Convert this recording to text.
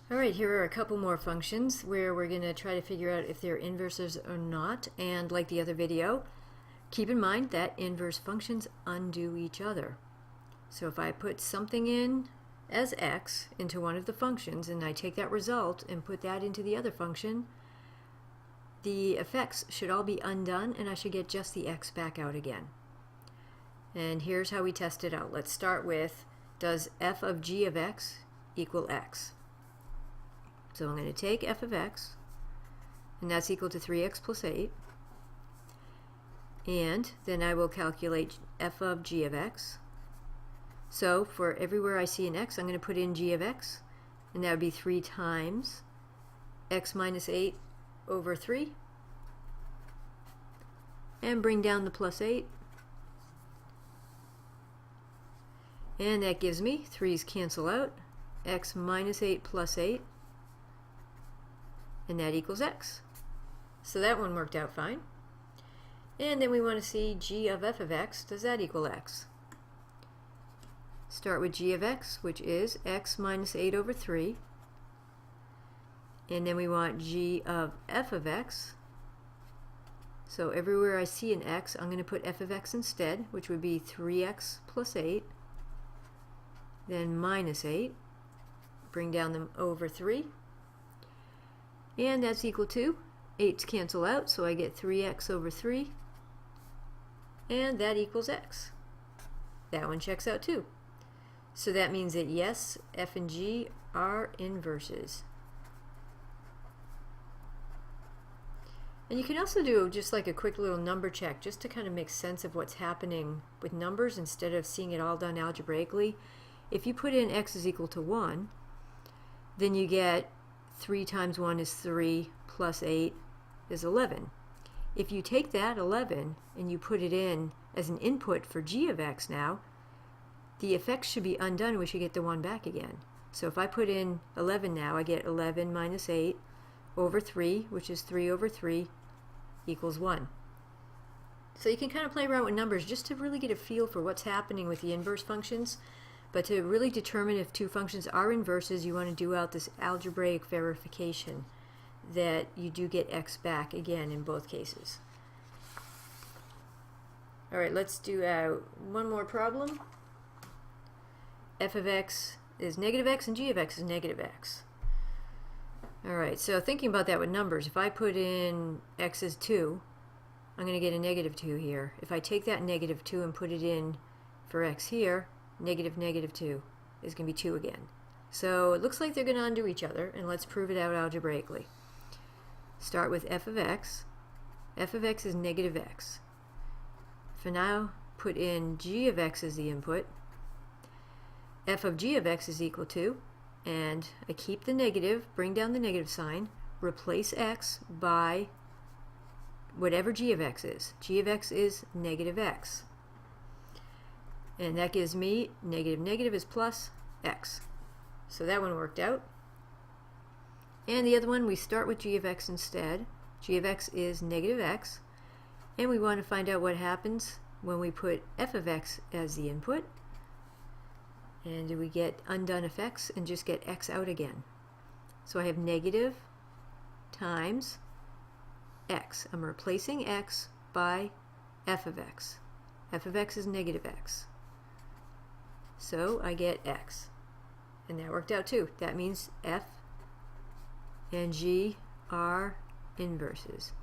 Alright, here are a couple more functions where we're going to try to figure out if they're inverses or not. And like the other video, keep in mind that inverse functions undo each other. So if I put something in as x into one of the functions and I take that result and put that into the other function, the effects should all be undone and I should get just the x back out again. And here's how we test it out. Let's start with, does f of g of x equal x? So I'm going to take f of x, and that's equal to 3x plus 8. And then I will calculate f of g of x. So for everywhere I see an x, I'm going to put in g of x, and that would be 3 times x minus 8 over 3. And bring down the plus 8. And that gives me, 3's cancel out, x minus 8 plus 8. And that equals x. So that one worked out fine. And then we want to see g of f of x. Does that equal x? Start with g of x, which is x minus 8 over 3. And then we want g of f of x. So everywhere I see an x, I'm going to put f of x instead, which would be 3x plus 8. Then minus 8. Bring down them over 3. And that's equal to 8's cancel out, so I get 3x over 3. And that equals x. That one checks out too. So that means that yes, f and g are inverses. And you can also do just like a quick little number check just to kind of make sense of what's happening with numbers instead of seeing it all done algebraically. If you put in x is equal to 1, then you get 3 times 1 is 3 plus 8 is 11. If you take that 11 and you put it in as an input for g of x now, the effects should be undone and we should get the 1 back again. So if I put in 11 now, I get 11 minus 8 over 3, which is 3 over 3, equals 1. So you can kind of play around with numbers just to really get a feel for what's happening with the inverse functions. But to really determine if two functions are inverses, you want to do out this algebraic verification that you do get x back again in both cases. Alright, let's do one more problem. F of x is negative x and g of x is negative x. Alright, so thinking about that with numbers, if I put in x is 2, I'm going to get a negative 2 here. If I take that negative 2 and put it in for x here, negative negative 2 is going to be 2 again. So it looks like they're going to undo each other, and let's prove it out algebraically. Start with f of x. F of x is negative x. For now, put in g of x as the input. F of g of x is equal to, and I keep the negative, bring down the negative sign, replace x by whatever g of x is. G of x is negative x. And that gives me negative negative is plus x. So that one worked out. And the other one, we start with g of x instead. G of x is negative x. And we want to find out what happens when we put f of x as the input. And do we get undone effects and just get x out again? So I have negative times x. I'm replacing x by f of x. F of x is negative x. So I get x. And that worked out too. That means f and g are inverses.